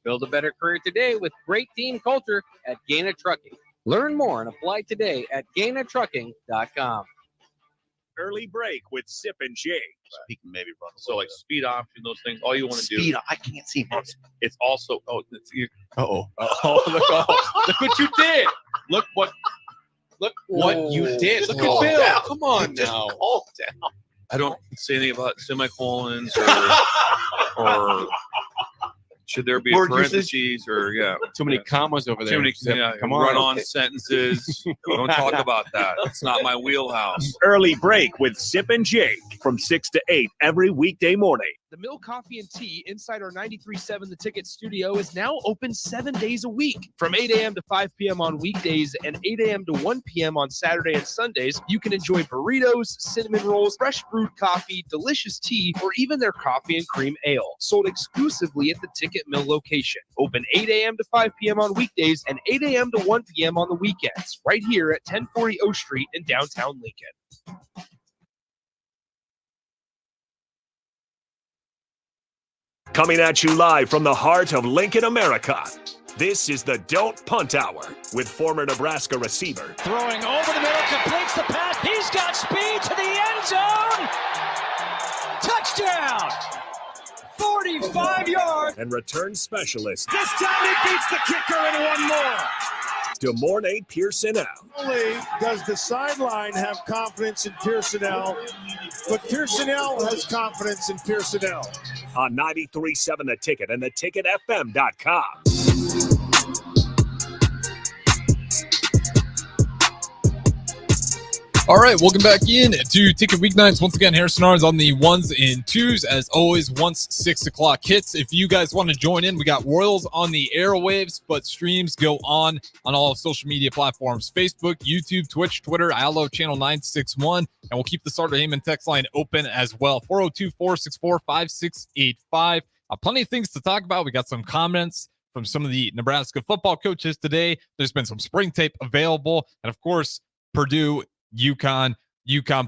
Build a better career today with great team culture at Gaina Trucking. Learn more and apply today at GainaTrucking.com. Early break with Sip and Jake. He can maybe run. So like speed option, those things. All you want to do. Speed. I can't see. It's also. Oh, Look what you did. Look what you did. Look at Bill. Down. Come on Just now. calm down. I don't say anything about semicolons or should there be a Word parentheses or Too many commas over there. too many Zip. Come on. run-on sentences. Don't talk about that. It's not my wheelhouse. Early break with Sip and Jake from 6 to 8 every weekday morning. The Mill Coffee and Tea inside our 93.7 The Ticket studio is now open 7 days a week. From 8 a.m. to 5 p.m. on weekdays and 8 a.m. to 1 p.m. on Saturday and Sundays, you can enjoy burritos, cinnamon rolls, fresh brewed coffee, delicious tea, or even their coffee and cream ale. Sold exclusively at the Ticket Mill location. Open 8 a.m. to 5 p.m. on weekdays and 8 a.m. to 1 p.m. on the weekends, right here at 1040 O Street in downtown Lincoln. Coming at you live from the heart of Lincoln, America. This is the Don't Punt Hour with former Nebraska receiver. Throwing over the middle, completes the pass. He's got speed to the end zone. Touchdown. 45 yards. And return specialist. This time he beats the kicker and one more. DeMornay Pierson-El. Not only does the sideline have confidence in Pierson-El, but Pierson-El has confidence in Pierson-El. On 93.7 The Ticket and theticketfm.com. All right, welcome back in to Ticket Weeknights. Once again, Harrison Arns on the ones and twos. As always, once 6 o'clock hits, if you guys want to join in, we got Royals on the airwaves, but streams go on all social media platforms: Facebook, YouTube, Twitch, Twitter, Allo, Channel 961, and we'll keep the Starter Heyman text line open as well, 402-464-5685. Plenty of things to talk about. We got some comments from some of the Nebraska football coaches today. There's been some spring tape available, and of course, Purdue, UConn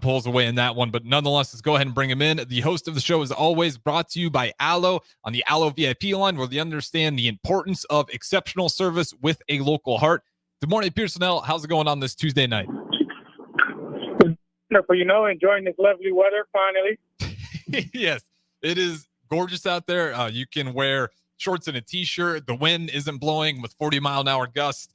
pulls away in that one, but nonetheless, let's go ahead and bring him in. The host of the show is always brought to you by Allo on the Allo VIP line, where they understand the importance of exceptional service with a local heart. Good morning, Pierson-El. How's it going on this Tuesday night? Wonderful, enjoying this lovely weather finally. Yes, it is gorgeous out there. You can wear shorts and a t-shirt. The wind isn't blowing with 40-mile-an-hour gusts.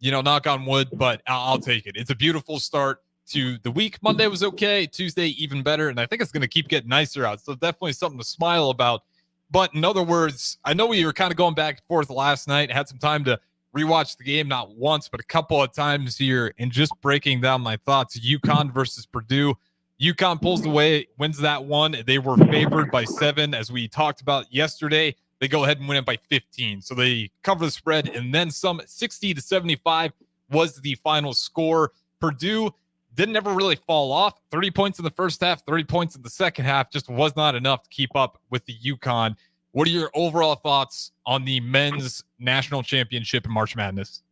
Knock on wood, but I'll take it. It's a beautiful start to the week. Monday was okay. Tuesday, even better. And I think it's going to keep getting nicer out. So definitely something to smile about. But in other words, I know we were kind of going back and forth last night. I had some time to rewatch the game, not once, but a couple of times here, and just breaking down my thoughts. UConn versus Purdue. UConn pulls away, wins that one. They were favored by 7, as we talked about yesterday. They go ahead and win it by 15. So they cover the spread, and then some. 60-75 was the final score. Purdue didn't ever really fall off. 30 points in the first half, 30 points in the second half. Just was not enough to keep up with the UConn. What are your overall thoughts on the men's national championship in March Madness?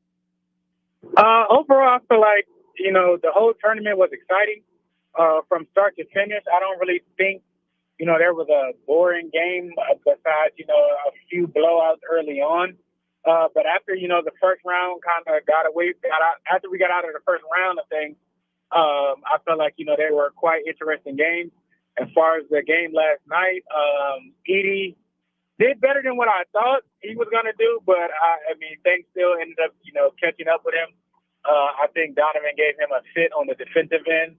Overall, I feel like, the whole tournament was exciting from start to finish. I don't really think there was a boring game besides, a few blowouts early on. But after, the first round kind of after we got out of the first round of things, I felt like, they were quite interesting games. As far as the game last night, Edey did better than what I thought he was going to do. But, things still ended up, catching up with him. I think Donovan gave him a fit on the defensive end.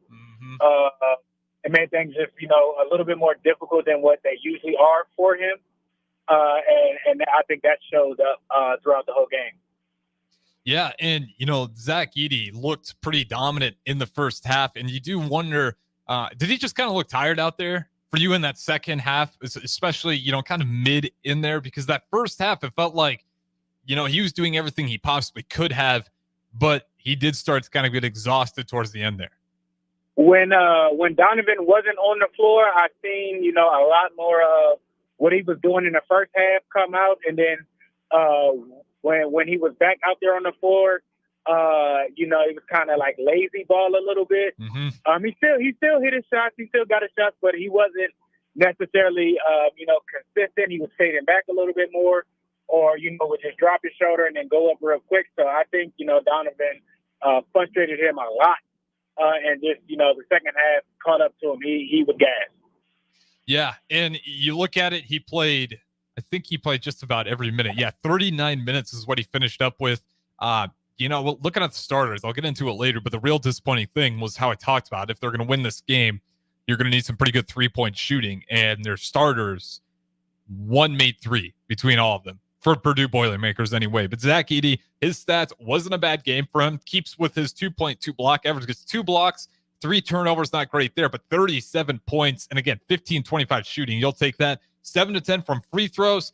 It made things just, a little bit more difficult than what they usually are for him. And I think that showed up throughout the whole game. Yeah, and, Zach Edey looked pretty dominant in the first half, and you do wonder, did he just kind of look tired out there for you in that second half, especially, kind of mid in there? Because that first half, it felt like, he was doing everything he possibly could have, but he did start to kind of get exhausted towards the end there. When Donovan wasn't on the floor, I seen, a lot more of what he was doing in the first half come out. And then when he was back out there on the floor, he was kind of like lazy ball a little bit. Mm-hmm. He still hit his shots. He still got his shots, but he wasn't necessarily, consistent. He was fading back a little bit more or, would just drop his shoulder and then go up real quick. So I think, Donovan frustrated him a lot. And just, the second half caught up to him. He was gassed. Yeah, and you look at it, I think he played just about every minute. Yeah, 39 minutes is what he finished up with. Looking at the starters, I'll get into it later, but the real disappointing thing was how I talked about it. If they're going to win this game, you're going to need some pretty good three-point shooting, and their starters, one made three between all of them for Purdue Boilermakers anyway. But Zach Edey, his stats wasn't a bad game for him. Keeps with his 2.2 block average, gets 2 blocks, 3 turnovers, not great there, but 37 points. And again, 15-25 shooting. You'll take that. 7 to 10 from free throws,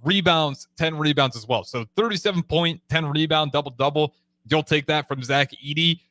rebounds, 10 rebounds as well. So 37 point, 10 rebound, double-double. You'll take that from Zach Edey.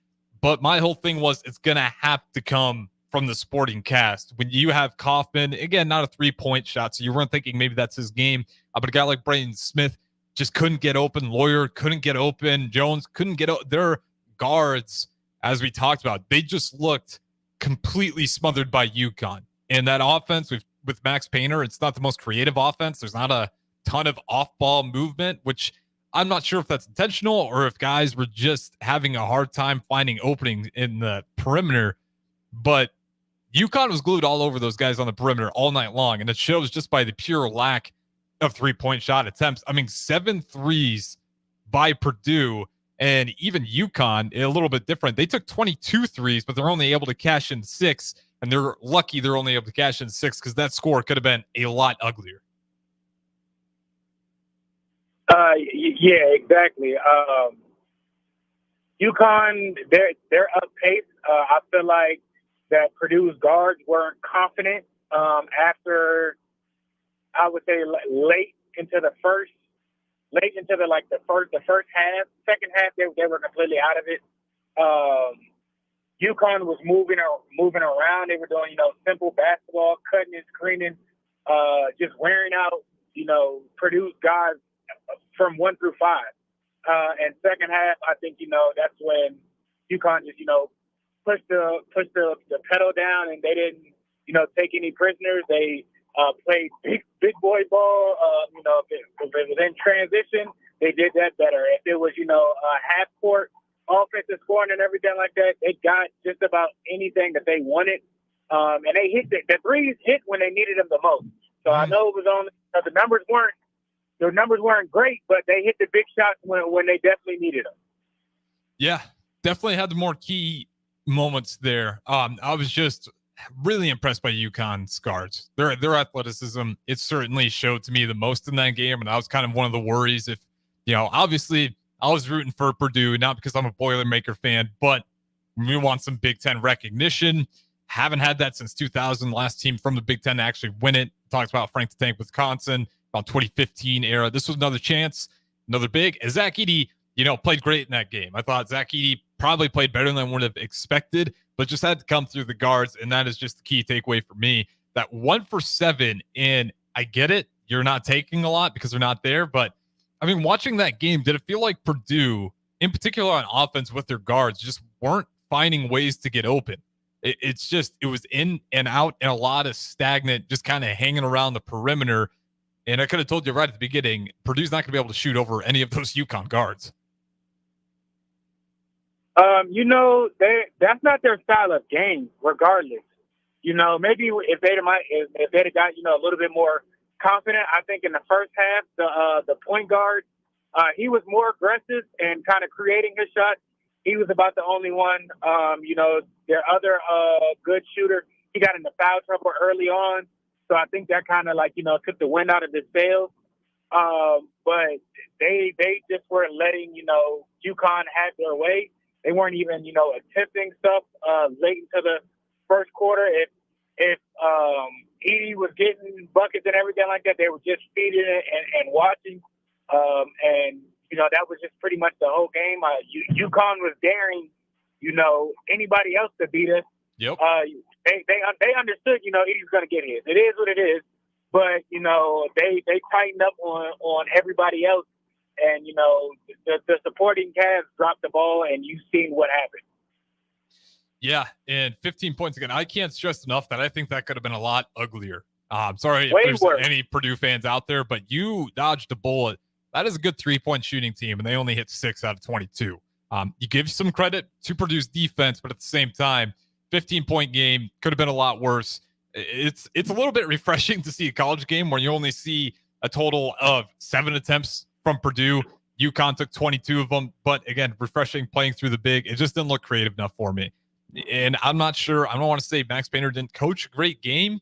But my whole thing was it's going to have to come from the supporting cast. When you have Kaufman, again, not a three-point shot, so you weren't thinking maybe that's his game. But a guy like Braden Smith just couldn't get open. Lawyer couldn't get open. Jones couldn't get open. Their guards, as we talked about, they just looked completely smothered by UConn. And that offense with Max Painter, it's not the most creative offense. There's not a ton of off-ball movement, which I'm not sure if that's intentional or if guys were just having a hard time finding openings in the perimeter. But UConn was glued all over those guys on the perimeter all night long, and it shows just by the pure lack of three-point shot attempts. I mean, 7 threes by Purdue, and even UConn, a little bit different. They took 22 threes, but they're only able to cash in 6, and they're lucky they're only able to cash in 6 because that score could have been a lot uglier. Yeah, exactly. UConn, they're up pace. I feel like that Purdue's guards weren't confident after, I would say, late into the first half. Second half, they were completely out of it. UConn was moving around. They were doing, simple basketball, cutting and screening, just wearing out, Purdue's guys from 1 through 5. And second half, I think, that's when UConn just, pushed the pedal down, and they didn't, take any prisoners. They played big boy ball. If it was in transition, they did that better. If it was, half court offensive scoring and everything like that, they got just about anything that they wanted. And they hit the threes hit when they needed them the most. So I know it was on the numbers weren't great, but they hit the big shots when they definitely needed them. Yeah, definitely had the more key moments there. I was just really impressed by UConn's guards. Their athleticism, it certainly showed to me the most in that game, and I was kind of one of the worries if, obviously I was rooting for Purdue, not because I'm a Boilermaker fan, but we want some Big Ten recognition. Haven't had that since 2000, last team from the Big Ten to actually win it. Talked about Frank the Tank Wisconsin, about 2015 era. This was another chance, another big. Zach Edey, played great in that game. I thought Zach Edey probably played better than I would have expected, but just had to come through the guards, and that is just the key takeaway for me. That 1 for 7, and I get it. You're not taking a lot because they're not there, but I mean, watching that game, did it feel like Purdue, in particular on offense with their guards, just weren't finding ways to get open? It was in and out and a lot of stagnant, just kind of hanging around the perimeter. And I could have told you right at the beginning, Purdue's not going to be able to shoot over any of those UConn guards. That's not their style of game, regardless. Maybe if they'd have got, a little bit more confident. I think in the first half, the point guard, he was more aggressive and kind of creating his shot. He was about the only one. Their other good shooter, he got into foul trouble early on. So I think that kind of took the wind out of his sails. But they just weren't letting, UConn have their way. They weren't even, attempting stuff late into the first quarter. If Edey was getting buckets and everything like that, they were just feeding it and watching. And that was just pretty much the whole game. UConn was daring, anybody else to beat us. Yep. They understood, Edey's going to get his. It is what it is. But, they tightened up on everybody else. And, the supporting cast dropped the ball, and you've seen what happened. Yeah, and 15 points again. I can't stress enough that I think that could have been a lot uglier. I'm sorry Way if there's worse. any Purdue fans out there, but you dodged a bullet that is a good 3-point shooting team, and they only hit 6 out of 22. You give some credit to Purdue's defense, but at the same time, 15-point game could have been a lot worse. It's a little bit refreshing to see a college game where you only see a total of 7 attempts from Purdue. UConn took 22 of them, but again, refreshing playing through the big. It just didn't look creative enough for me. And I'm not sure. I don't want to say Max Painter didn't coach a great game,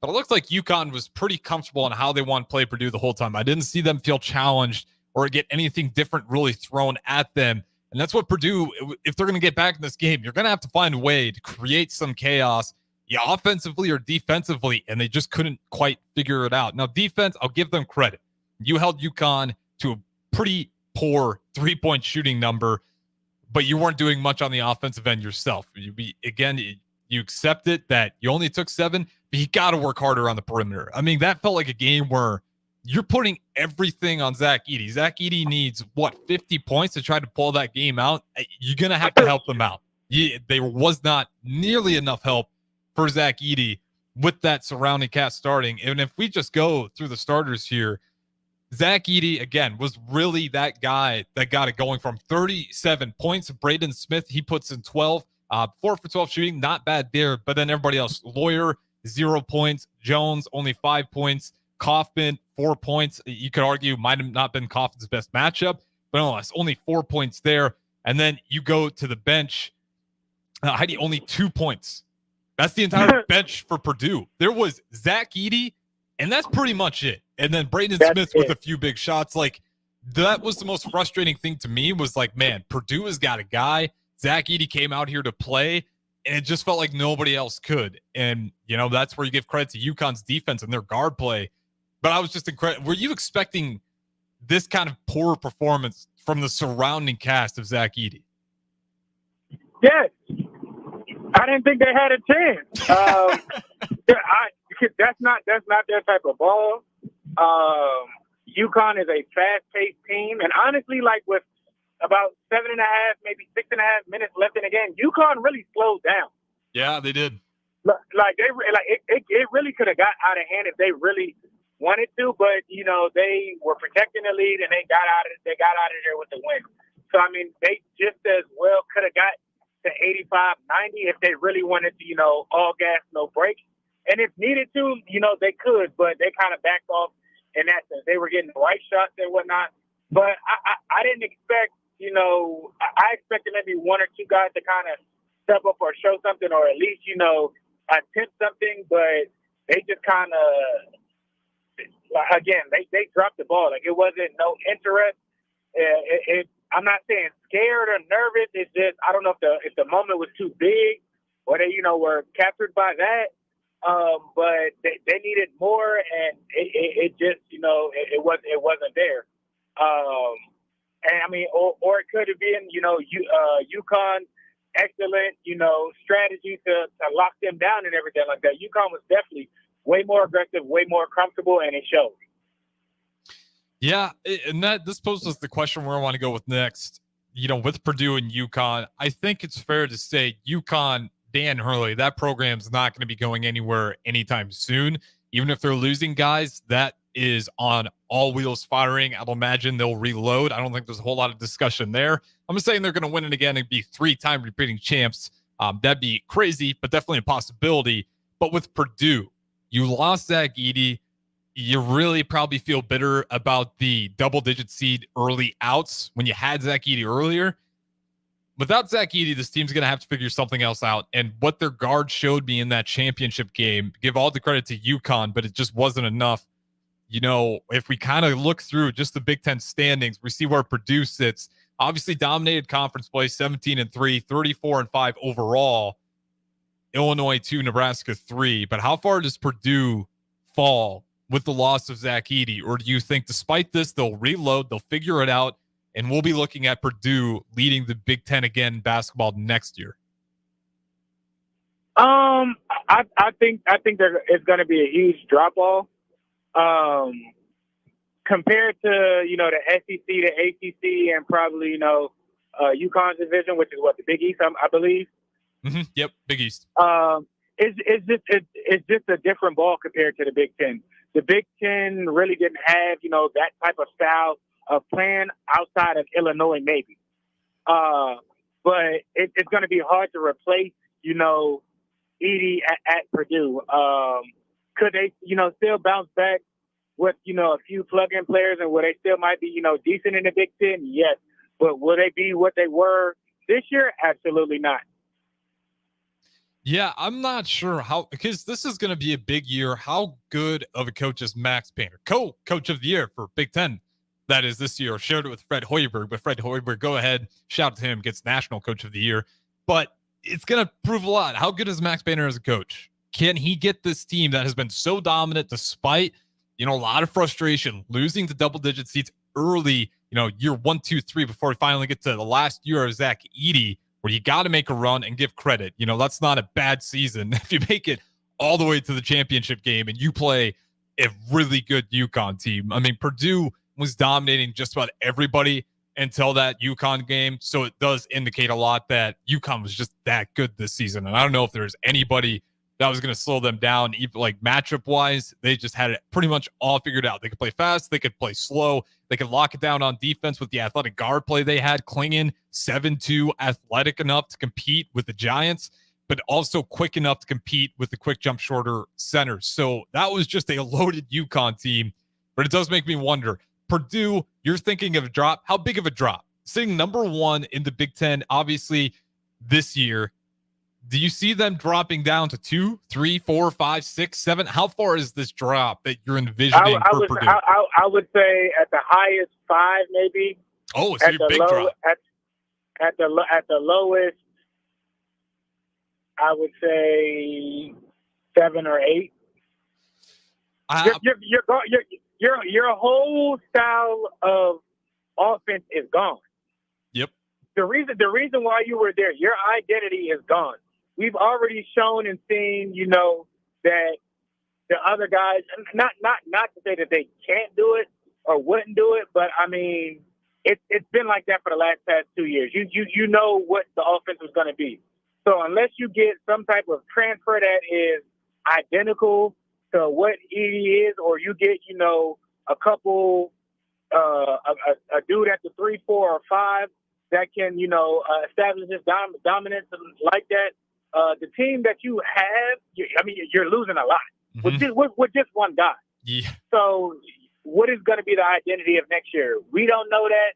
but it looks like UConn was pretty comfortable on how they want to play Purdue the whole time. I didn't see them feel challenged or get anything different really thrown at them. And that's what Purdue, if they're going to get back in this game, you're going to have to find a way to create some chaos, offensively or defensively, and they just couldn't quite figure it out. Now, defense, I'll give them credit. You held UConn to a pretty poor 3-point shooting number, but you weren't doing much on the offensive end yourself. You accept it that you only took 7, but you got to work harder on the perimeter. I mean, that felt like a game where you're putting everything on Zach Edey. Zach Edey needs, 50 points to try to pull that game out? You're going to have to help them out. There was not nearly enough help for Zach Edey with that surrounding cast starting. And if we just go through the starters here, Zach Edey, again, was really that guy that got it going from 37 points. Braden Smith, he puts in 12, 4 for 12 shooting, not bad there. But then everybody else, Lawyer, 0 points. Jones, only 5 points. Kaufman, 4 points. You could argue might have not been Kaufman's best matchup, but nonetheless, only 4 points there. And then you go to the bench. Heidi, only 2 points. That's the entire bench for Purdue. There was Zach Edey, and that's pretty much it. And then Braden Smith with a few big shots. Like, that was the most frustrating thing to me was like, man, Purdue has got a guy. Zach Edey came out here to play, and it just felt like nobody else could. And, that's where you give credit to UConn's defense and their guard play. But I was just incredible. Were you expecting this kind of poor performance from the surrounding cast of Zach Edey? Yes. I didn't think they had a chance. That's not their type of ball. UConn is a fast-paced team, and honestly, like with about 7.5, maybe 6.5 minutes left in the game, UConn really slowed down. Yeah, they did. It really could have got out of hand if they really wanted to, but they were protecting the lead and they got out of there with the win. So I mean, they just as well could have got to 85-90 if they really wanted to, all gas, no brakes. And if needed to, they could, but they kind of backed off in that sense. They were getting the right shots and whatnot. But I didn't expect, I expected maybe 1 or 2 guys to kind of step up or show something or at least, attempt something. But they just kind of, again, they dropped the ball. Like, it wasn't no interest. I'm not saying scared or nervous. It's just I don't know if the moment was too big or they were captured by that. But they needed more, and it just it wasn't there. And I mean, or it could have been UConn excellent strategy to lock them down and everything like that. UConn was definitely way more aggressive, way more comfortable, and it showed. Yeah, and this poses the question where I want to go with next. With Purdue and UConn, I think it's fair to say UConn, Dan Hurley, that program's not going to be going anywhere anytime soon. Even if they're losing guys, that is on all wheels firing. I'll imagine they'll reload. I don't think there's a whole lot of discussion there. I'm just saying they're going to win it again and be 3-time repeating champs. That'd be crazy, but definitely a possibility. But with Purdue, you lost Zach Edey. You really probably feel bitter about the double-digit seed early outs when you had Zach Edey earlier. Without Zach Edey, this team's going to have to figure something else out. And what their guard showed me in that championship game, give all the credit to UConn, but it just wasn't enough. If we kind of look through just the Big Ten standings, we see where Purdue sits. Obviously dominated conference play, 17-3, 34-5 overall. Illinois 2, Nebraska 3. But how far does Purdue fall with the loss of Zach Edey? Or do you think despite this, they'll reload, they'll figure it out, and we'll be looking at Purdue leading the Big Ten again in basketball next year? I think it's going to be a huge drop off compared to the SEC, the ACC, and probably UConn's division, which is the Big East, I believe. Mm-hmm. Yep, Big East. It's just a different ball compared to the Big Ten. The Big Ten really didn't have that type of style of playing outside of Illinois, maybe. But it's going to be hard to replace, Edie at Purdue. Could they, still bounce back with, a few plug-in players, and where they still might be, decent in the Big Ten? Yes. But will they be what they were this year? Absolutely not. Yeah, I'm not sure because this is going to be a big year. How good of a coach is Max Painter? Co-coach of the year for Big Ten. That is this year. Shared it with Fred Hoiberg, but Fred Hoiberg, go ahead, shout out to him, gets National Coach of the Year. But it's going to prove a lot. How good is Max Painter as a coach? Can he get this team that has been so dominant despite, a lot of frustration, losing to double-digit seats early, year 1, 2, 3, before we finally get to the last year of Zach Edey, where you got to make a run and give credit. That's not a bad season. If you make it all the way to the championship game and you play a really good UConn team. I mean, Purdue was dominating just about everybody until that UConn game. So it does indicate a lot that UConn was just that good this season. And I don't know if there's anybody that was going to slow them down, even like matchup wise. They just had it pretty much all figured out. They could play fast. They could play slow. They could lock it down on defense with the athletic guard play they had. Klingon, 7'2", athletic enough to compete with the Giants, but also quick enough to compete with the quick jump shorter centers. So that was just a loaded UConn team. But it does make me wonder, Purdue, you're thinking of a drop. How big of a drop? Sitting number 1 in the Big Ten, obviously, this year. Do you see them dropping down to 2, 3, 4, 5, 6, 7? How far is this drop that you're envisioning for Purdue? I would say at the highest 5, maybe. Oh, it's a big drop. At the lowest, I would say 7 or 8. Your whole style of offense is gone. Yep. The reason why you were there, your identity is gone. We've already shown and seen, that the other guys, not to say that they can't do it or wouldn't do it, but I mean, it's been like that for the past 2 years. You know what the offense is going to be. So unless you get some type of transfer that is identical to what Edie is, or you get, a couple, a dude at the 3, 4, or 5 that can, establish his dominance and like that. The team that you have, you're losing a lot with just one guy. Yeah. So what is going to be the identity of next year? We don't know that.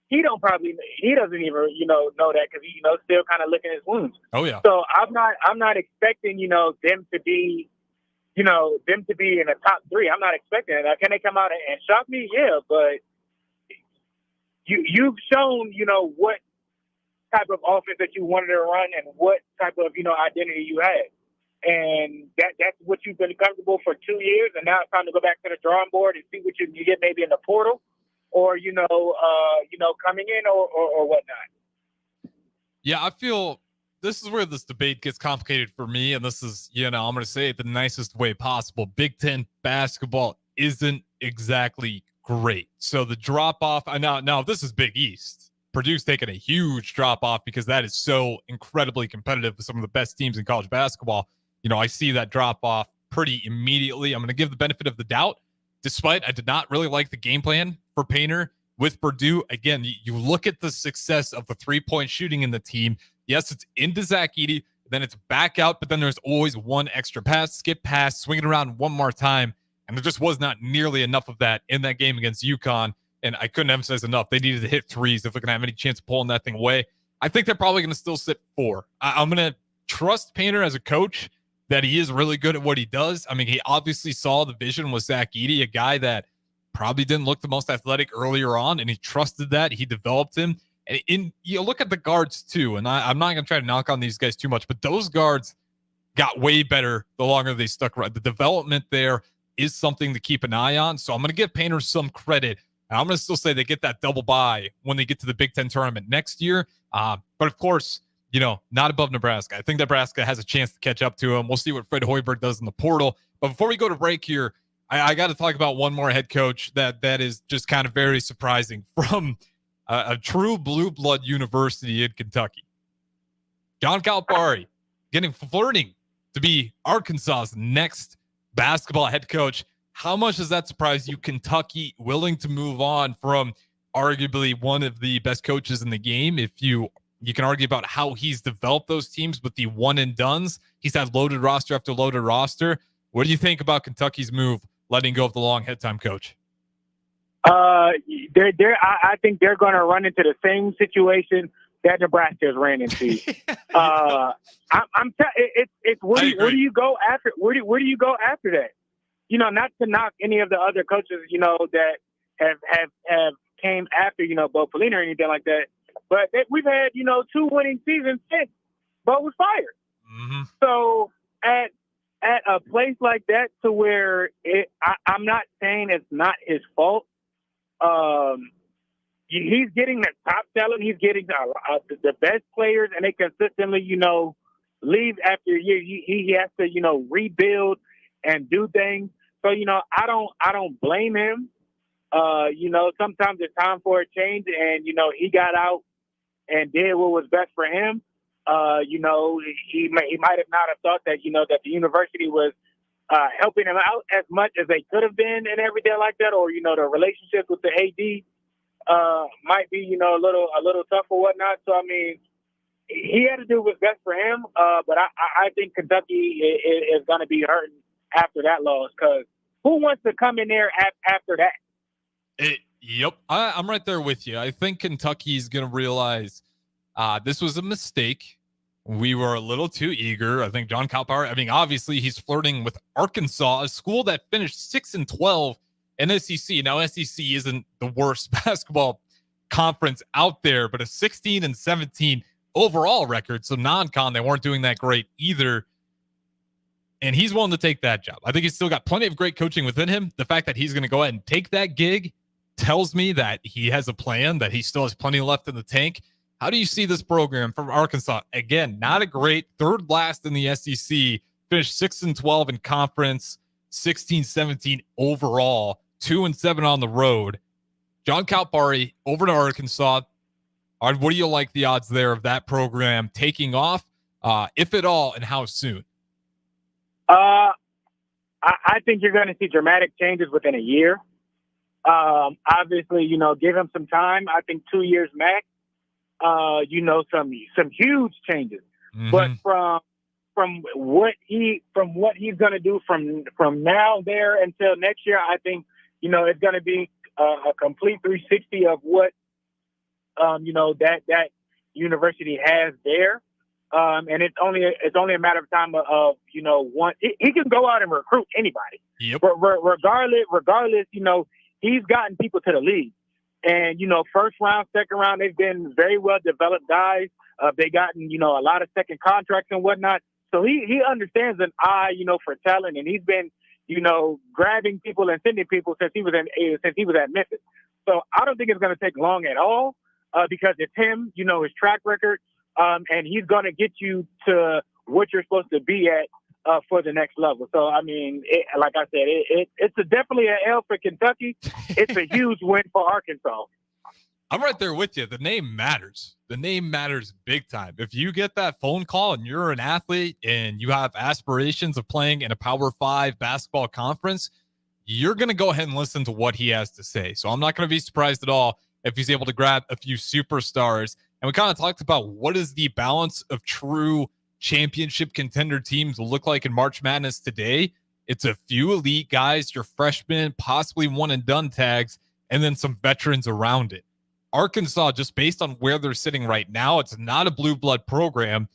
He doesn't even, know that because he's still kind of licking his wounds. Oh yeah. So I'm not expecting, them to be, in the top 3. I'm not expecting it. Can they come out and shock me? Yeah, but you've shown, what type of offense that you wanted to run and what type of, identity you had. And that's what you've been comfortable for 2 years. And now it's time to go back to the drawing board and see what you get maybe in the portal or, coming in or whatnot. Yeah, I feel this is where this debate gets complicated for me. And this is, I'm going to say it the nicest way possible. Big Ten basketball isn't exactly great. So the drop off, now this is Big East. Purdue's taken a huge drop off because that is so incredibly competitive with some of the best teams in college basketball. I see that drop off pretty immediately. I'm going to give the benefit of the doubt, despite I did not really like the game plan for Painter with Purdue. Again, you look at the success of the 3-point shooting in the team. Yes, it's into Zach Edey, then it's back out, but then there's always one extra pass, skip pass, swing it around one more time. And there just was not nearly enough of that in that game against UConn. And I couldn't emphasize enough. They needed to hit threes if they're going to have any chance of pulling that thing away. I think they're probably going to still sit 4. I'm going to trust Painter as a coach that he is really good at what he does. I mean, he obviously saw the vision with Zach Edey, a guy that probably didn't look the most athletic earlier on, and he trusted that. He developed him. And you look at the guards too, and I'm not going to try to knock on these guys too much, but those guards got way better the longer they stuck around. The development there is something to keep an eye on. So I'm going to give Painter some credit. And I'm going to still say they get that double bye when they get to the Big Ten tournament next year. But of course, not above Nebraska. I think Nebraska has a chance to catch up to them. We'll see what Fred Hoiberg does in the portal. But before we go to break here, I got to talk about one more head coach that is just kind of very surprising from a true blue blood university in Kentucky. John Calipari flirting to be Arkansas's next basketball head coach. How much does that surprise you? Kentucky willing to move on from arguably one of the best coaches in the game. If you can argue about how he's developed those teams with the one and dones. He's had loaded roster after loaded roster. What do you think about Kentucky's move, letting go of the long head time coach? I think they're going to run into the same situation that Nebraska has ran into. It's where do you go after? Where do you go after that? You know, not to knock any of the other coaches, you know, that have came after, you know, Bo Pelini or anything like that. But we've had, you know, 2 winning seasons since Bo was fired. Mm-hmm. So at a place like that, to where I'm not saying it's not his fault. He's getting the top talent. He's getting the best players, and they consistently, you know, leave after a year. He has to, you know, rebuild and do things. So, you know, I don't blame him. You know, sometimes it's time for a change, and, you know, he got out and did what was best for him. You know, he might have not have thought that, you know, that the university was helping him out as much as they could have been and everything like that, or, you know, the relationship with the AD might be, you know, a little tough or whatnot. So, I mean, he had to do what's best for him. But I think Kentucky is going to be hurting after that loss, because who wants to come in there after that? Yep. I'm right there with you. I think Kentucky's going to realize this was a mistake. We were a little too eager. I think John Calipari, I mean, obviously he's flirting with Arkansas, a school that finished 6-12 in SEC. Now, SEC isn't the worst basketball conference out there, but a 16-17 overall record. So non-con, they weren't doing that great either. And he's willing to take that job. I think he's still got plenty of great coaching within him. The fact that he's going to go ahead and take that gig tells me that he has a plan, that he still has plenty left in the tank. How do you see this program from Arkansas? Again, not a great, third last in the SEC, finished 6-12 in conference, 16-17 overall, 2-7 on the road. John Calipari over to Arkansas. What do you like the odds there of that program taking off, if at all, and how soon? I think you're going to see dramatic changes within a year. Obviously, you know, give him some time. I think 2 years max. You know, some huge changes. Mm-hmm. But from what he's going to do from now there until next year, I think, you know, it's going to be a complete 360 of what you know, that university has there. And it's only a matter of time of you know, he can go out and recruit anybody. Yep. Regardless, you know, he's gotten people to the league. And, you know, first round, second round, they've been very well developed guys. They gotten, you know, a lot of second contracts and whatnot. So he understands an eye, you know, for talent, and he's been, you know, grabbing people and sending people since he was at Memphis. So I don't think it's going to take long at all, because it's him, you know, his track record, and he's going to get you to what you're supposed to be at for the next level. So, I mean, like I said, it's definitely an L for Kentucky. It's a huge win for Arkansas. I'm right there with you. The name matters. The name matters big time. If you get that phone call and you're an athlete and you have aspirations of playing in a Power 5 basketball conference, you're going to go ahead and listen to what he has to say. So I'm not going to be surprised at all if he's able to grab a few superstars. And we kind of talked about what is the balance of true championship contender teams will look like in March Madness today. It's a few elite guys, your freshmen, possibly one and done tags, and then some veterans around it. Arkansas, just based on where they're sitting right now, it's not a blue blood program.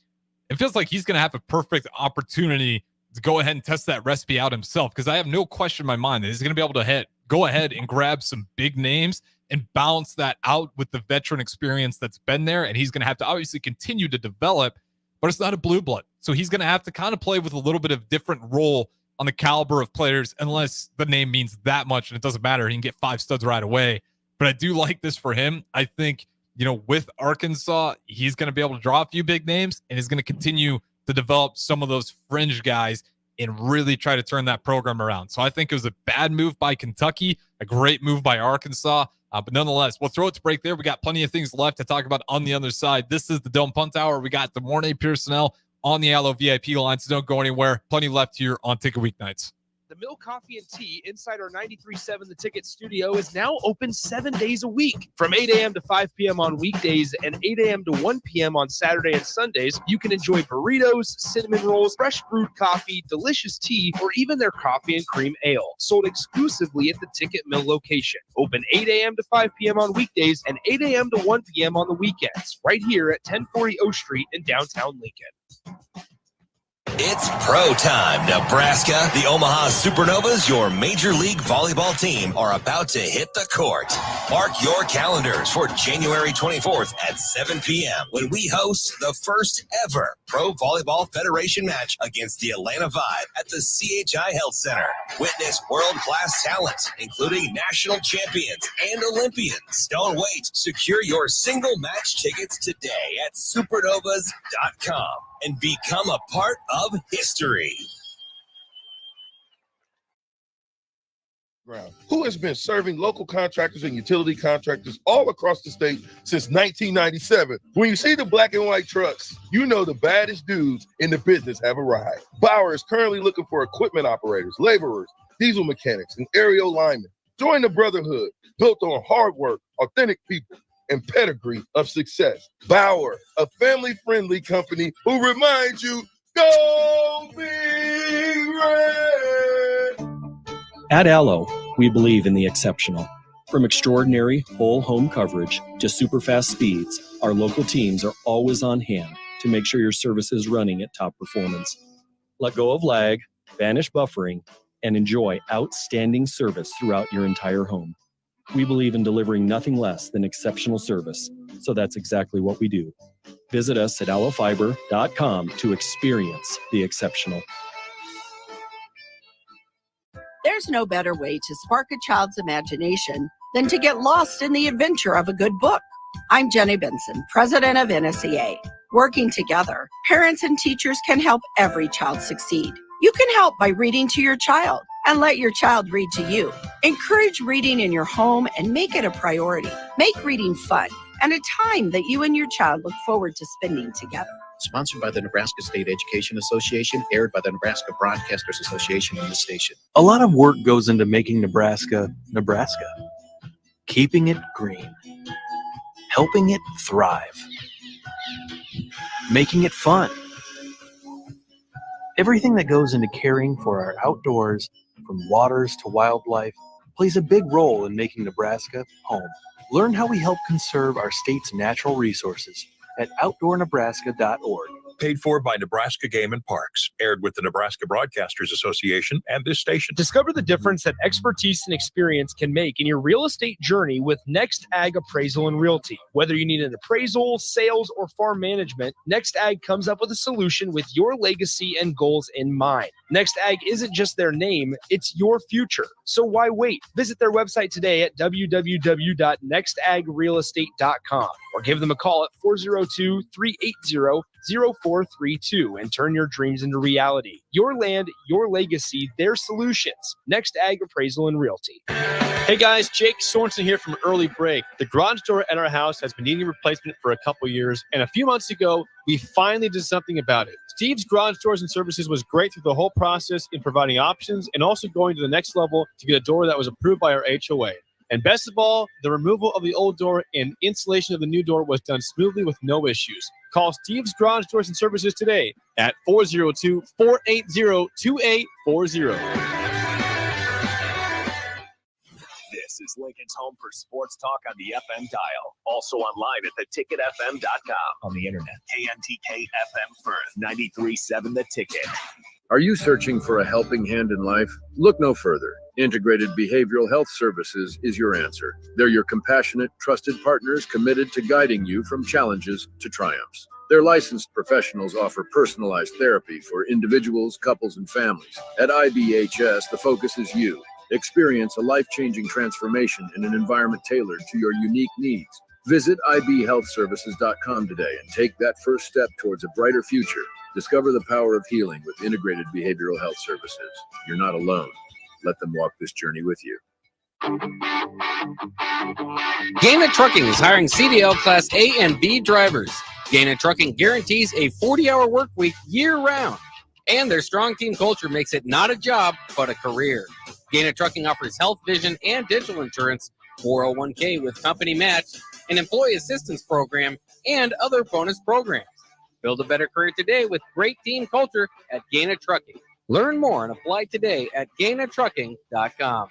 It feels like he's going to have a perfect opportunity to go ahead and test that recipe out himself, because I have no question in my mind that he's going to be able to go ahead and grab some big names and balance that out with the veteran experience that's been there. And he's going to have to obviously continue to develop, but it's not a blue blood. So he's going to have to kind of play with a little bit of different role on the caliber of players, unless the name means that much and it doesn't matter. He can get 5 studs right away. But I do like this for him. I think, you know, with Arkansas, he's going to be able to draw a few big names, and he's going to continue to develop some of those fringe guys and really try to turn that program around. So I think it was a bad move by Kentucky, a great move by Arkansas. But nonetheless, we'll throw it to break there. We got plenty of things left to talk about on the other side. This is the Don't Punt Hour. We got the morning Pierson-El on the Allo VIP line, so don't go anywhere. Plenty left here on Ticket Weeknights. The Mill Coffee and Tea inside our 93.7 The Ticket studio is now open 7 days a week. From 8 a.m. to 5 p.m. on weekdays and 8 a.m. to 1 p.m. on Saturday and Sundays, you can enjoy burritos, cinnamon rolls, fresh brewed coffee, delicious tea, or even their coffee and cream ale, sold exclusively at the Ticket Mill location. Open 8 a.m. to 5 p.m. on weekdays and 8 a.m. to 1 p.m. on the weekends, right here at 1040 O Street in downtown Lincoln. It's pro time, Nebraska. The Omaha Supernovas, your Major League Volleyball team, are about to hit the court. Mark your calendars for January 24th at 7 p.m. when we host the first ever Pro Volleyball Federation match against the Atlanta Vibe at the CHI Health Center. Witness world-class talent, including national champions and Olympians. Don't wait. Secure your single match tickets today at supernovas.com. and become a part of history. Who has been serving local contractors and utility contractors all across the state since 1997. When you see the black and white trucks, you know the baddest dudes in the business have arrived. Bauer is currently looking for equipment operators, laborers, diesel mechanics, and aerial linemen. Join the brotherhood built on hard work, authentic people, and pedigree of success. Bauer, a family-friendly company who reminds you, go Big Red! At Allo, we believe in the exceptional. From extraordinary whole home coverage to super fast speeds, our local teams are always on hand to make sure your service is running at top performance. Let go of lag, banish buffering, and enjoy outstanding service throughout your entire home. We believe in delivering nothing less than exceptional service, so that's exactly what we do. Visit us at allofiber.com to experience the exceptional. There's no better way to spark a child's imagination than to get lost in the adventure of a good book. I'm Jenny Benson, president of NSEA. Working together, parents and teachers can help every child succeed. You can help by reading to your child and let your child read to you. Encourage reading in your home and make it a priority. Make reading fun and a time that you and your child look forward to spending together. Sponsored by the Nebraska State Education Association, aired by the Nebraska Broadcasters Association on the station. A lot of work goes into making Nebraska, Nebraska. Keeping it green. Helping it thrive. Making it fun. Everything that goes into caring for our outdoors, from waters to wildlife, plays a big role in making Nebraska home. Learn how we help conserve our state's natural resources at outdoornebraska.org. Paid for by Nebraska Game and Parks. Aired with the Nebraska Broadcasters Association and this station. Discover the difference that expertise and experience can make in your real estate journey with Next Ag Appraisal and Realty. Whether you need an appraisal, sales, or farm management, Next Ag comes up with a solution with your legacy and goals in mind. Next Ag isn't just their name, it's your future. So why wait? Visit their website today at www.nextagrealestate.com or give them a call at 402-380-0432 and turn your dreams into reality. Your land, your legacy, their solutions. Next Ag Appraisal and Realty. Hey guys, Jake Sorensen here from Early Break. The garage door at our house has been needing replacement for a couple years, and a few months ago, we finally did something about it. Steve's Garage Doors and Services was great through the whole process in providing options and also going to the next level to get a door that was approved by our HOA. And best of all, the removal of the old door and installation of the new door was done smoothly with no issues. Call Steve's Garage Doors and Services today at 402-480-2840. This is Lincoln's home for sports talk on the FM dial. Also online at theticketfm.com. On the internet. KNTK FM Firth, 93.7 The Ticket. Are you searching for a helping hand in life? Look no further. Integrated Behavioral Health Services is your answer. They're your compassionate, trusted partners committed to guiding you from challenges to triumphs. Their licensed professionals offer personalized therapy for individuals, couples, and families. At IBHS, the focus is you. Experience a life-changing transformation in an environment tailored to your unique needs. Visit ibhealthservices.com today and take that first step towards a brighter future. Discover the power of healing with Integrated Behavioral Health Services. You're not alone. Let them walk this journey with you. Gaina Trucking is hiring CDL Class A and B drivers. Gaina Trucking guarantees a 40-hour work week year-round. And their strong team culture makes it not a job, but a career. Gaina Trucking offers health, vision, and dental insurance, 401k with company match, an employee assistance program, and other bonus programs. Build a better career today with great team culture at Gaina Trucking. Learn more and apply today at GainaTrucking.com.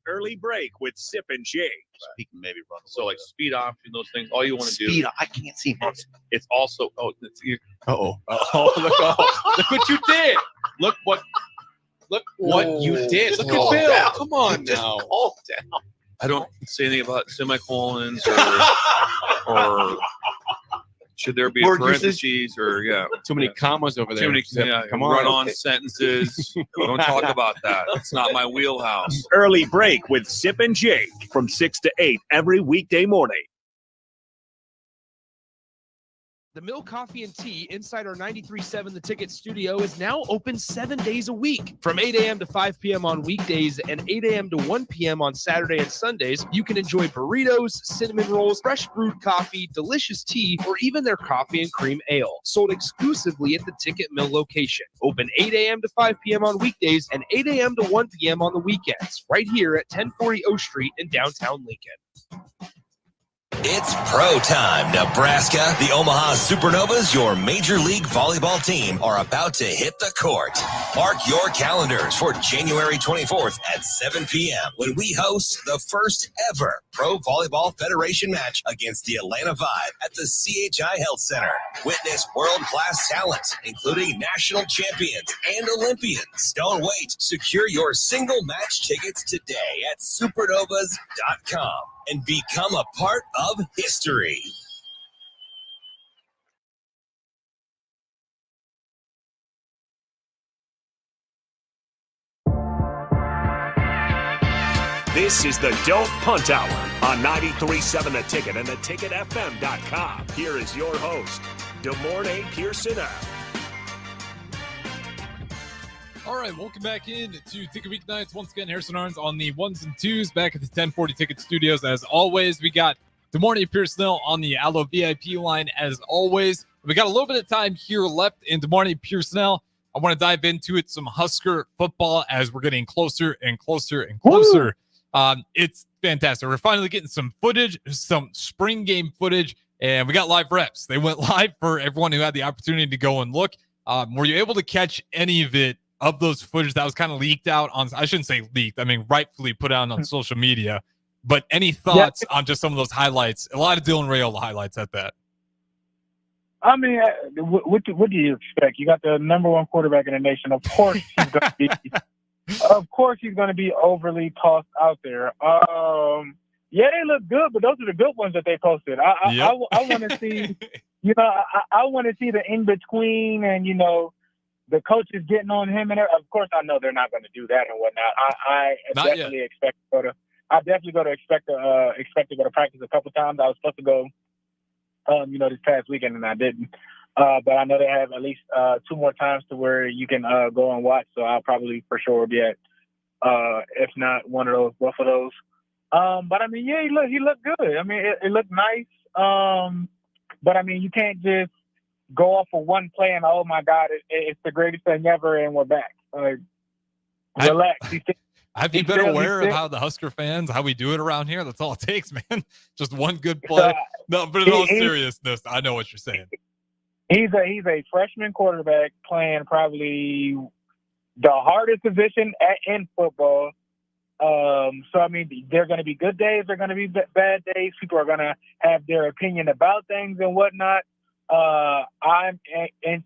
Early break with Sip and Jake. He can maybe run. So like speed option, those things. All you want to do. Speed. I can't see him. It's also. Oh, Uh-oh. Look what you did. Look what you did. Look at Bill. Down. Come on Just now. calm down. I don't say anything about semicolons or should there be a Word parentheses or Too many commas over there. too many Come on. run-on sentences. Don't talk about that. It's not my wheelhouse. Early break with Sip and Jake from 6 to 8 every weekday morning. The Mill Coffee and Tea inside our 93.7 The Ticket studio is now open 7 days a week. From 8 a.m. to 5 p.m. on weekdays and 8 a.m. to 1 p.m. on Saturday and Sundays, you can enjoy burritos, cinnamon rolls, fresh brewed coffee, delicious tea, or even their coffee and cream ale. Sold exclusively at the Ticket Mill location. Open 8 a.m. to 5 p.m. on weekdays and 8 a.m. to 1 p.m. on the weekends. Right here at 1040 O Street in downtown Lincoln. It's pro time, Nebraska. The Omaha Supernovas, your Major League Volleyball team, are about to hit the court. Mark your calendars for January 24th at 7 p.m. when we host the first ever Pro Volleyball Federation match against the Atlanta Vibe at the CHI Health Center. Witness world-class talent, including national champions and Olympians. Don't wait. Secure your single match tickets today at supernovas.com. and become a part of history. This is the Don't Punt Hour on 93.7 The Ticket and theticketfm.com. Here is your host, DeMornay Pierson-El. All right, welcome back in to Ticket Weeknights. Once again, Harrison Arns on the ones and twos back at the 1040 Ticket Studios. As always, we got DeMornay Pierson-El on the Allo VIP line. As always, we got a little bit of time here left in DeMornay Pierson-El. I want to dive into it, some Husker football as we're getting closer and closer and closer. It's fantastic. We're finally getting some footage, some spring game footage, and we got live reps. They went live for everyone who had the opportunity to go and look. Were you able to catch any of it? Of those footage that was kind of leaked out on, I shouldn't say leaked, I mean rightfully put out on social media, but any thoughts on just some of those highlights? A lot of Dylan Raiola highlights at that. I mean, what do you expect? You got the number one quarterback in the nation. Of course he's going to be overly tossed out there. Yeah, they look good, but those are the good ones that they posted. I want to see, I want to see the in between and the coaches getting on him, and of course, I know they're not going to do that and whatnot. I definitely expect to go to practice a couple times. I was supposed to go, this past weekend, and I didn't. But I know they have at least 2 more times to where you can go and watch. So I'll probably for sure be at, if not one of those, both of those. But I mean, yeah, he looked good. I mean, it looked nice. But I mean, you can't just go off of one play and, oh my God, it's the greatest thing ever, and we're back. Like, relax. Have you been aware of how the Husker fans, how we do it around here? That's all it takes, man. Just one good play. No, but in all seriousness, I know what you're saying. He's a freshman quarterback playing probably the hardest position in football. So, I mean, there are going to be good days. There are going to be bad days. People are going to have their opinion about things and whatnot. I'm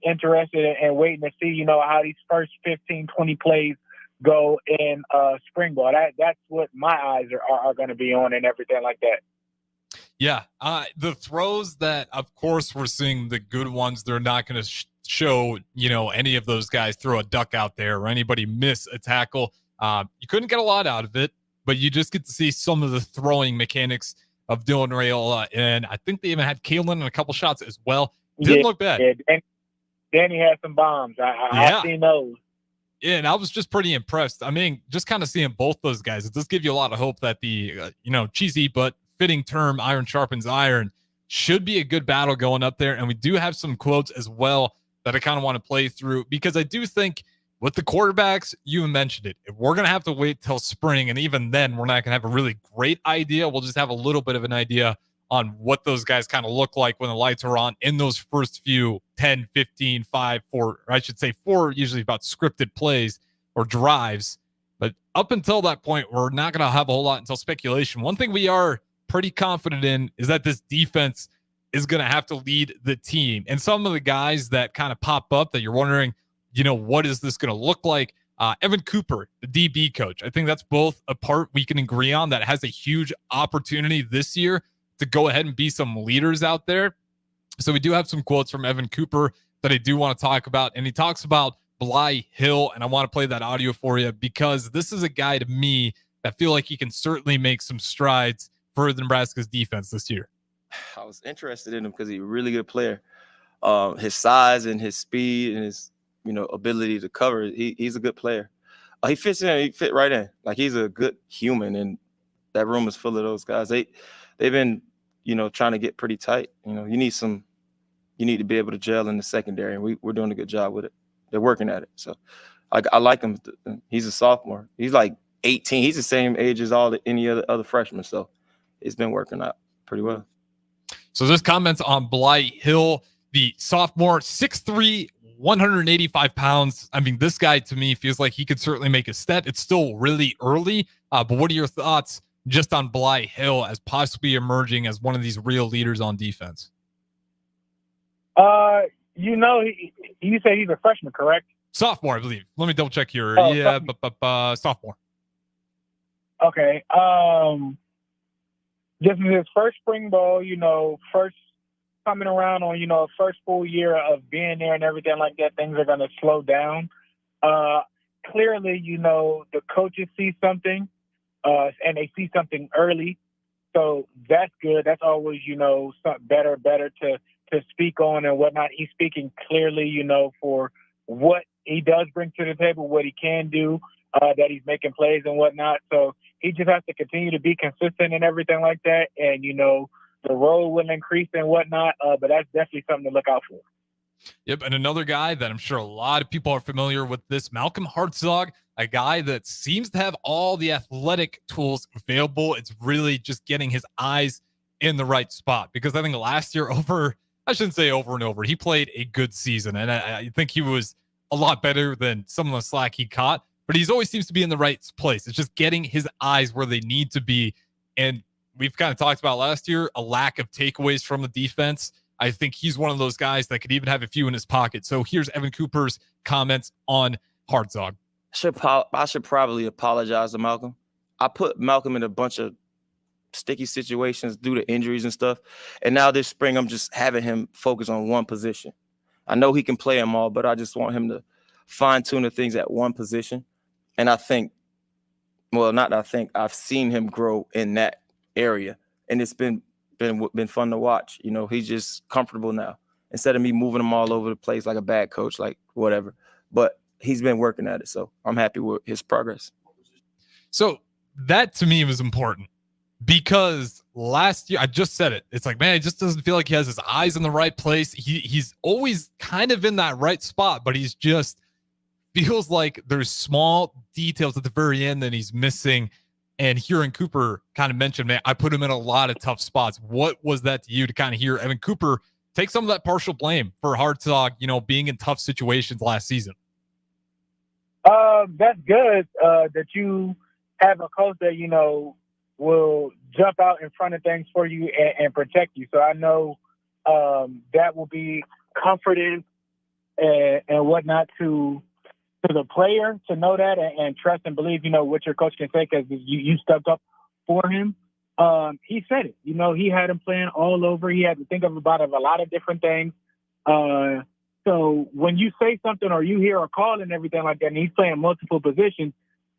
interested in waiting to see, how these first 15, 20 plays go in spring ball. That's what my eyes are going to be on and everything like that. Yeah. The throws that, of course, we're seeing the good ones. They're not going to show, any of those guys throw a duck out there or anybody miss a tackle. You couldn't get a lot out of it, but you just get to see some of the throwing mechanics of Dylan Raiola, and I think they even had Kalen in a couple shots as well. Didn't look bad. Yeah, Danny had some bombs. I've seen those. Yeah, and I was just pretty impressed. I mean, just kind of seeing both those guys, it does give you a lot of hope that the, cheesy but fitting term, iron sharpens iron, should be a good battle going up there. And we do have some quotes as well that I kind of want to play through, because I do think with the quarterbacks, you mentioned it, we're going to have to wait till spring. And even then, we're not going to have a really great idea. We'll just have a little bit of an idea on what those guys kind of look like when the lights are on in those first few 10, 15, 5, 4, or I should say 4, usually about scripted plays or drives. But up until that point, we're not going to have a whole lot until speculation. One thing we are pretty confident in is that this defense is going to have to lead the team. And some of the guys that kind of pop up that you're wondering, what is this going to look like? Evan Cooper, the DB coach. I think that's both a part we can agree on that has a huge opportunity this year to go ahead and be some leaders out there. So we do have some quotes from Evan Cooper that I do want to talk about. And he talks about Bly Hill, and I want to play that audio for you because this is a guy to me that feel like he can certainly make some strides for the Nebraska's defense this year. I was interested in him because he's a really good player. His size and his speed and his ability to cover, he's a good player. He fits in. He fit right in. Like, he's a good human, and that room is full of those guys. They've been trying to get pretty tight. You need to be able to gel in the secondary, and we're doing a good job with it. They're working at it. So I like him. He's a sophomore. He's like 18. He's the same age as any other freshmen. So it's been working out pretty well. So there's comments on Bly Hill, the sophomore, 6'3", 185 pounds. I mean, this guy to me feels like he could certainly make a step. It's still really early. But what are your thoughts just on Bly Hill as possibly emerging as one of these real leaders on defense? You say he's a freshman, correct? Sophomore, I believe. Let me double check here. Sophomore. Okay. This is his first spring ball, first coming around on, first full year of being there and everything like that. Things are going to slow down. Clearly, the coaches see something, and they see something early. So that's good. That's always, something better to speak on and whatnot. He's speaking clearly, for what he does bring to the table, what he can do, that he's making plays and whatnot. So he just has to continue to be consistent and everything like that. And, the role will increase and whatnot, but that's definitely something to look out for. Yep, and another guy that I'm sure a lot of people are familiar with this, Malcolm Hartzog, a guy that seems to have all the athletic tools available. It's really just getting his eyes in the right spot, because I think last year I shouldn't say over and over, he played a good season, and I think he was a lot better than some of the slack he caught, but he's always seems to be in the right place. It's just getting his eyes where they need to be, and we've kind of talked about last year, a lack of takeaways from the defense. I think he's one of those guys that could even have a few in his pocket. So here's Evan Cooper's comments on Hartzog. I should probably apologize to Malcolm. I put Malcolm in a bunch of sticky situations due to injuries and stuff. And now this spring, I'm just having him focus on one position. I know he can play them all, but I just want him to fine tune the things at one position. And I've seen him grow in that area. And it's been fun to watch. He's just comfortable now. Instead of me moving him all over the place like a bad coach, like whatever. But he's been working at it, so I'm happy with his progress. So that to me was important, because last year, I just said it, it's like, man, it just doesn't feel like he has his eyes in the right place. He's always kind of in that right spot, but he's just feels like there's small details at the very end that he's missing. And hearing Cooper kind of mention, man, I put him in a lot of tough spots. What was that to you to kind of hear Evan Cooper take some of that partial blame for Hartzog, being in tough situations last season? That's good that you have a coach that, will jump out in front of things for you and protect you. So I know that will be comforting and whatnot to the player to know that and trust and believe, what your coach can say, because you stepped up for him. He said it. He had him playing all over. He had to think about a lot of different things. So when you say something or you hear a call and everything like that, and he's playing multiple positions,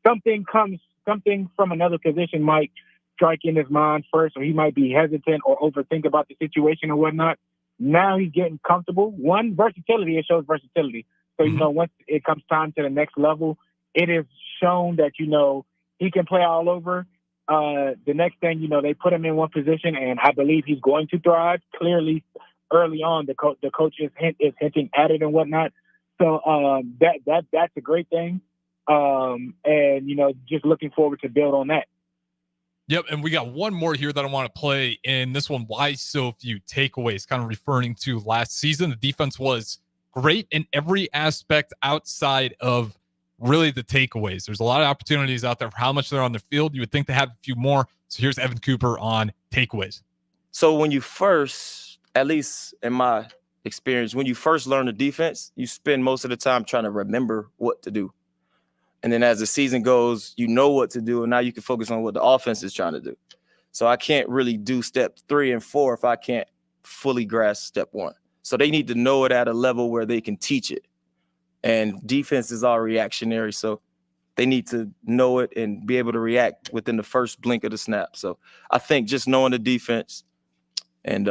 something from another position might strike in his mind first, or he might be hesitant or overthink about the situation or whatnot. Now he's getting comfortable. One, versatility, it shows versatility. So, once it comes time to the next level, it is shown that, he can play all over. The next thing, they put him in one position, and I believe he's going to thrive. Clearly, early on, the coach is hinting at it and whatnot. So that's a great thing. And, you know, just looking forward to build on that. Yep, and we got one more here that I want to play in this one. Why so few takeaways? Kind of referring to last season. The defense was great in every aspect outside of really the takeaways. There's a lot of opportunities out there for how much they're on the field. You would think they have a few more. So here's Evan Cooper on takeaways. So when you first, at least in my experience, when you first learn the defense, you spend most of the time trying to remember what to do. And then as the season goes, you know what to do, and now you can focus on what the offense is trying to do. So I can't really do step 3 and 4 if I can't fully grasp step 1. So they need to know it at a level where they can teach it. And defense is all reactionary, so they need to know it and be able to react within the first blink of the snap. So I think just knowing the defense and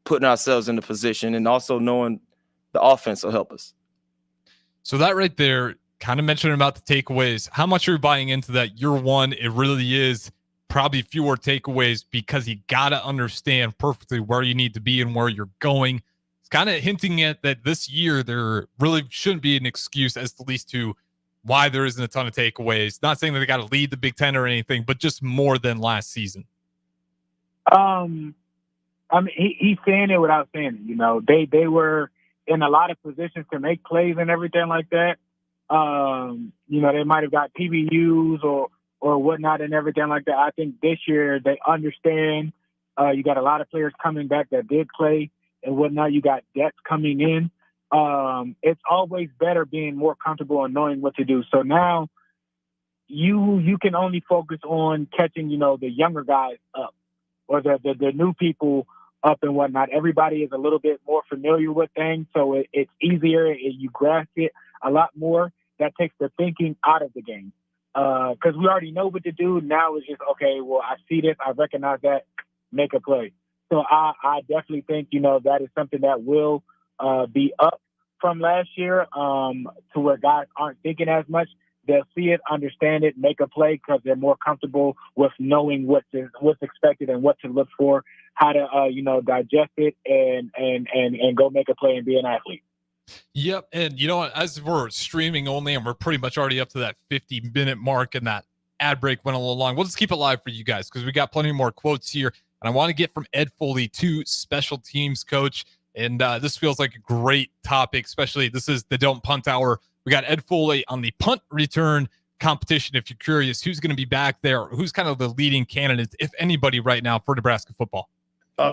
putting ourselves in the position and also knowing the offense will help us. So that right there, kind of mentioning about the takeaways, how much are you buying into that year one? It really is probably fewer takeaways because you got to understand perfectly where you need to be and where you're going. It's kind of hinting at that this year there really shouldn't be an excuse as the least to why there isn't a ton of takeaways. Not saying that they got to lead the Big Ten or anything, but just more than last season. I mean, he's saying it without saying it. You know, they were in a lot of positions to make plays and everything like that. You know, they might have got PBUs or whatnot and everything like that. I think this year they understand. You got a lot of players coming back that did play and whatnot. You got depth coming in. It's always better being more comfortable and knowing what to do. So now you can only focus on catching, you know, the younger guys up or the new people up and whatnot. Everybody is a little bit more familiar with things, so it's easier and you grasp it a lot more. That takes the thinking out of the game because we already know what to do. Now it's just, okay, well, I see this, I recognize that, make a play. So I definitely think, you know, that is something that will be up from last year to where guys aren't thinking as much. They'll see it, understand it, make a play because they're more comfortable with knowing what's expected and what to look for, how to, you know, digest it and go make a play and be an athlete. Yep. And you know what, as we're streaming only and we're pretty much already up to that 50-minute mark and that ad break went a little long, we'll just keep it live for you guys because we got plenty more quotes here. And I want to get from Ed Foley to special teams coach. And this feels like a great topic, especially this is the Don't Punt Hour. We got Ed Foley on the punt return competition. If you're curious, who's going to be back there? Who's kind of the leading candidates, if anybody, right now for Nebraska football?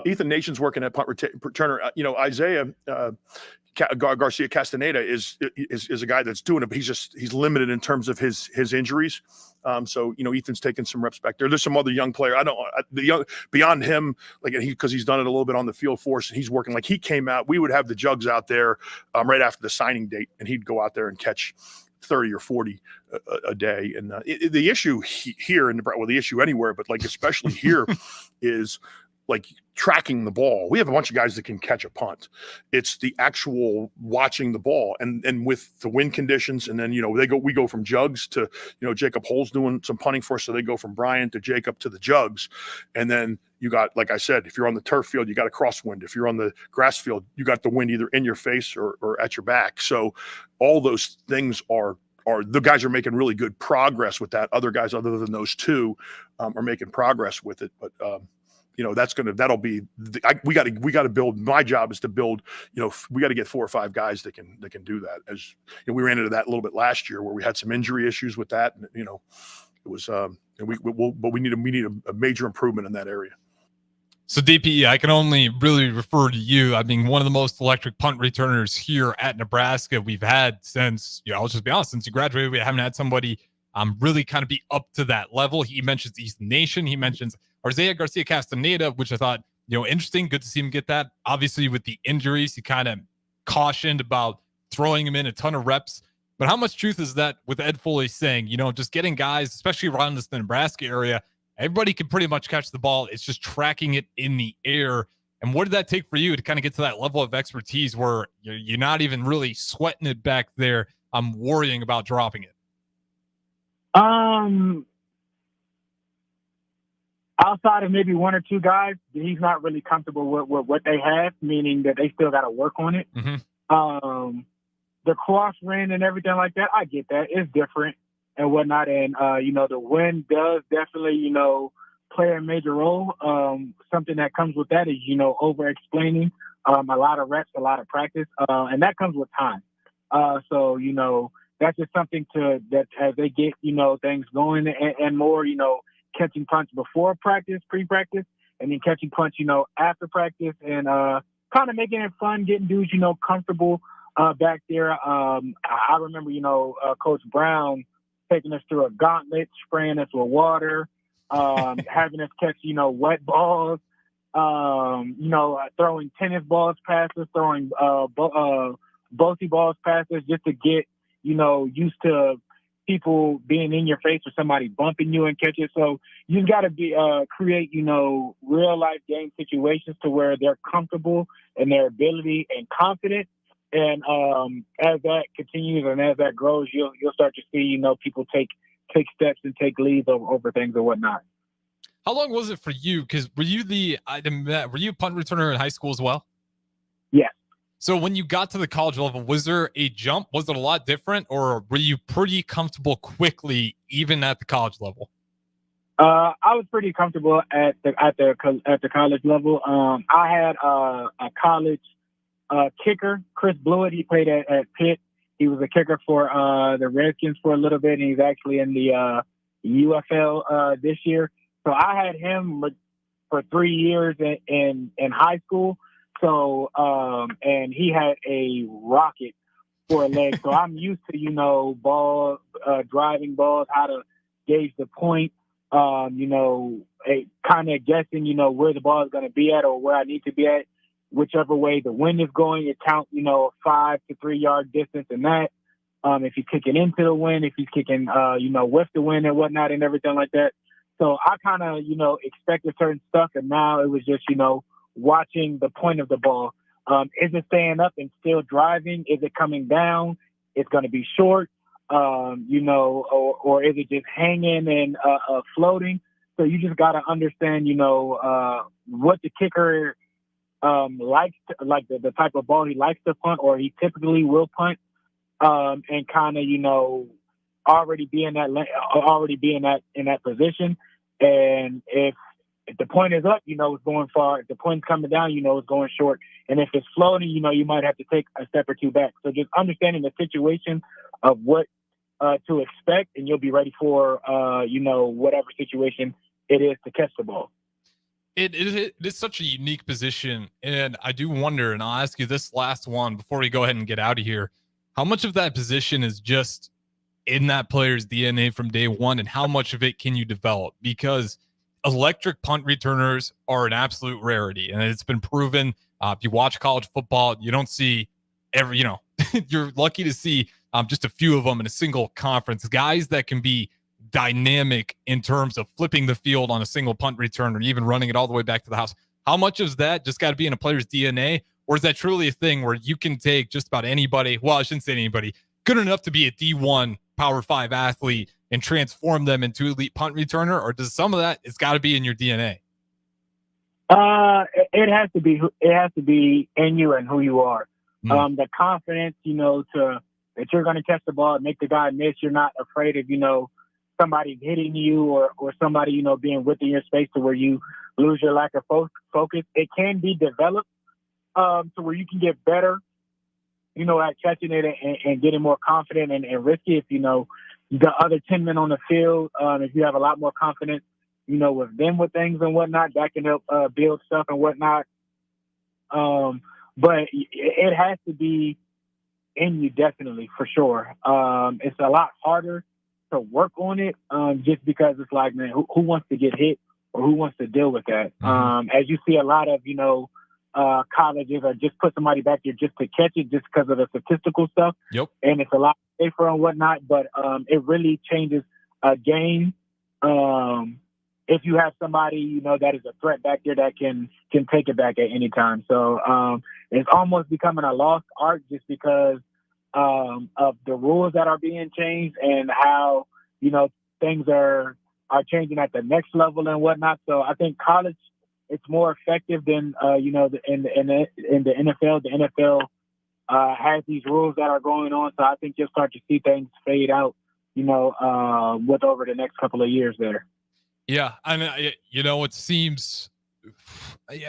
Ethan Nation's working at punt returner. You know, Isaiah Garcia Castaneda is a guy that's doing it, but he's limited in terms of his injuries. So, you know, Ethan's taking some reps back there. There's some other young player. Beyond him, like because he's done it a little bit on the field for us and he's working. Like he came out, we would have the jugs out there right after the signing date and he'd go out there and catch 30 or 40 a day. And the issue here the issue anywhere, but like especially here is like tracking the ball. We have a bunch of guys that can catch a punt. It's the actual watching the ball and with the wind conditions. And then, you know, we go from jugs to, you know, Jacob Hull's doing some punting for us. So they go from Brian to Jacob to the jugs. And then you got, like I said, if you're on the turf field, you got a crosswind. If you're on the grass field, you got the wind either in your face or at your back. So all those things are the guys are making really good progress with that. Other guys other than those two are making progress with it. But, you know, we got to build. My job is to build, you know, we got to get 4 or 5 guys that can do that. As you know, we ran into that a little bit last year where we had some injury issues with that. And, you know, it was, and we need a major improvement in that area. So DPE, I can only really refer to you. I mean, one of the most electric punt returners here at Nebraska we've had since, you know, I'll just be honest, since you graduated, we haven't had somebody really kind of be up to that level. He mentions East Nation. He mentions Isaiah Garcia Castaneda, which I thought, you know, interesting. Good to see him get that. Obviously, with the injuries, he kind of cautioned about throwing him in a ton of reps. But how much truth is that with Ed Foley saying, you know, just getting guys, especially around this Nebraska area, everybody can pretty much catch the ball. It's just tracking it in the air. And what did that take for you to kind of get to that level of expertise where you're not even really sweating it back there? I'm worrying about dropping it. outside of maybe one or two guys, he's not really comfortable with what they have, meaning that they still got to work on it. The cross ran and everything like that, I get that. It's different and whatnot. And, the wind does definitely, play a major role. Something that comes with that is, over-explaining, a lot of reps, a lot of practice, and that comes with time. So, that's just something that as they get, things going and more, catching punts before practice, pre-practice, and then catching punts, after practice, and kind of making it fun, getting dudes, comfortable back there. I remember, Coach Brown taking us through a gauntlet, spraying us with water, having us catch, wet balls, throwing tennis balls past us, throwing Bosie balls past us just to get, used to people being in your face or somebody bumping you and catch it. So you got to create, real life game situations to where they're comfortable in their ability and confident. And as that continues and as that grows, you'll start to see, people take steps and take leads over things and whatnot. How long was it for you? Because were you a punt returner in high school as well? Yeah. So when you got to the college level, was there a jump? Was it a lot different, or were you pretty comfortable quickly, even at the college level? I was pretty comfortable at the college level. I had a college kicker, Chris Blewett. He played at Pitt. He was a kicker for the Redskins for a little bit, and he's actually in the UFL this year. So I had him for 3 years in high school. So, and he had a rocket for a leg. So I'm used to, driving balls, how to gauge the point, kind of guessing, where the ball is going to be at or where I need to be at, whichever way the wind is going. It counts, 5 to 3 yard distance and that. If you're kicking into the wind, if he's kicking, with the wind and whatnot and everything like that. So I kind of, expected certain stuff. And now it was just, watching the point of the ball. Is it staying up and still driving? Is it coming down? It's going to be short, or is it just hanging and floating? So you just got to understand, what the kicker likes, like the type of ball he likes to punt, or he typically will punt, and kind of, already be in that position. And if the point is up, it's going far. If the point's coming down, it's going short. And if it's floating, you might have to take a step or two back. So just understanding the situation of what to expect, and you'll be ready for, whatever situation it is to catch the ball. It is such a unique position. And I do wonder, and I'll ask you this last one before we go ahead and get out of here, how much of that position is just in that player's DNA from day one, and how much of it can you develop? Because electric punt returners are an absolute rarity, and it's been proven. If you watch college football, you don't see you're lucky to see just a few of them in a single conference. Guys that can be dynamic in terms of flipping the field on a single punt return or even running it all the way back to the house. How much of that just got to be in a player's DNA, or is that truly a thing where you can take just about anybody? Well, I shouldn't say anybody. Good enough to be a D1 Power 5 athlete and transform them into elite punt returner, or does some of that, it's got to be in your DNA? It has to be in you and who you are. The confidence, that you're going to catch the ball and make the guy miss. You're not afraid of, somebody hitting you or somebody, being within your space to where you lose your lack of focus. It can be developed to where you can get better, at catching it and getting more confident and risky. If, the other 10 men on the field, if you have a lot more confidence, with them with things and whatnot, that can help build stuff and whatnot. But it has to be in you, definitely, for sure. It's a lot harder to work on it just because it's like, man, who wants to get hit or who wants to deal with that? As you see a lot of, colleges or just put somebody back there just to catch it just because of the statistical stuff. Yep. And it's a lot safer and whatnot, but it really changes a game if you have somebody, that is a threat back there that can take it back at any time. So it's almost becoming a lost art just because of the rules that are being changed and how, things are are changing at the next level and whatnot. So I think college, it's more effective than in the NFL. The NFL has these rules that are going on, so I think you'll start to see things fade out. With over the next couple of years there. Yeah, I mean, it seems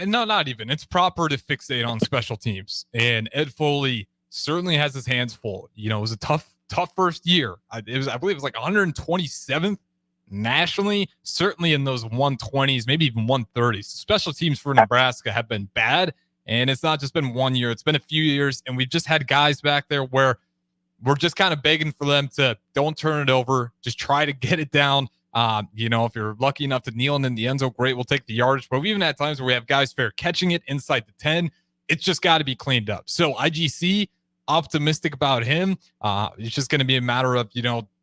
no, not even. It's proper to fixate on special teams, and Ed Foley certainly has his hands full. It was a tough first year. I believe it was like 127th nationally, certainly in those 120s, maybe even 130s. Special teams for Nebraska have been bad, and it's not just been 1 year. It's been a few years, and we've just had guys back there where we're just kind of begging for them to don't turn it over, just try to get it down. If you're lucky enough to kneel in the end zone, great, we'll take the yardage. But we even had times where we have guys fair catching it inside the 10. It's just got to be cleaned up. So IGC, optimistic about him. It's just going to be a matter of,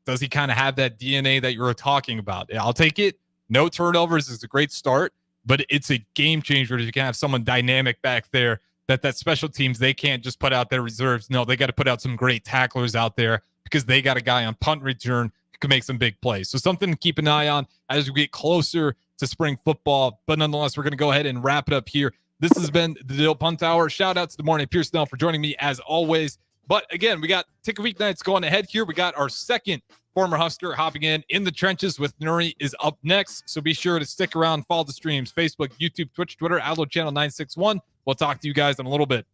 does he kind of have that DNA that you were talking about? I'll take it. No turnovers is a great start, but it's a game changer if you can have someone dynamic back there that special teams, they can't just put out their reserves. No, they got to put out some great tacklers out there because they got a guy on punt return who can make some big plays. So something to keep an eye on as we get closer to spring football. But nonetheless, we're going to go ahead and wrap it up here. This has been the Dill Punt Hour. Shout out to the morning Pierson-El for joining me as always. But again, we got Ticket Weeknights going ahead here. We got our second former Husker hopping in the trenches with Nuri is up next. So be sure to stick around, follow the streams, Facebook, YouTube, Twitch, Twitter, Outlook Channel 961. We'll talk to you guys in a little bit.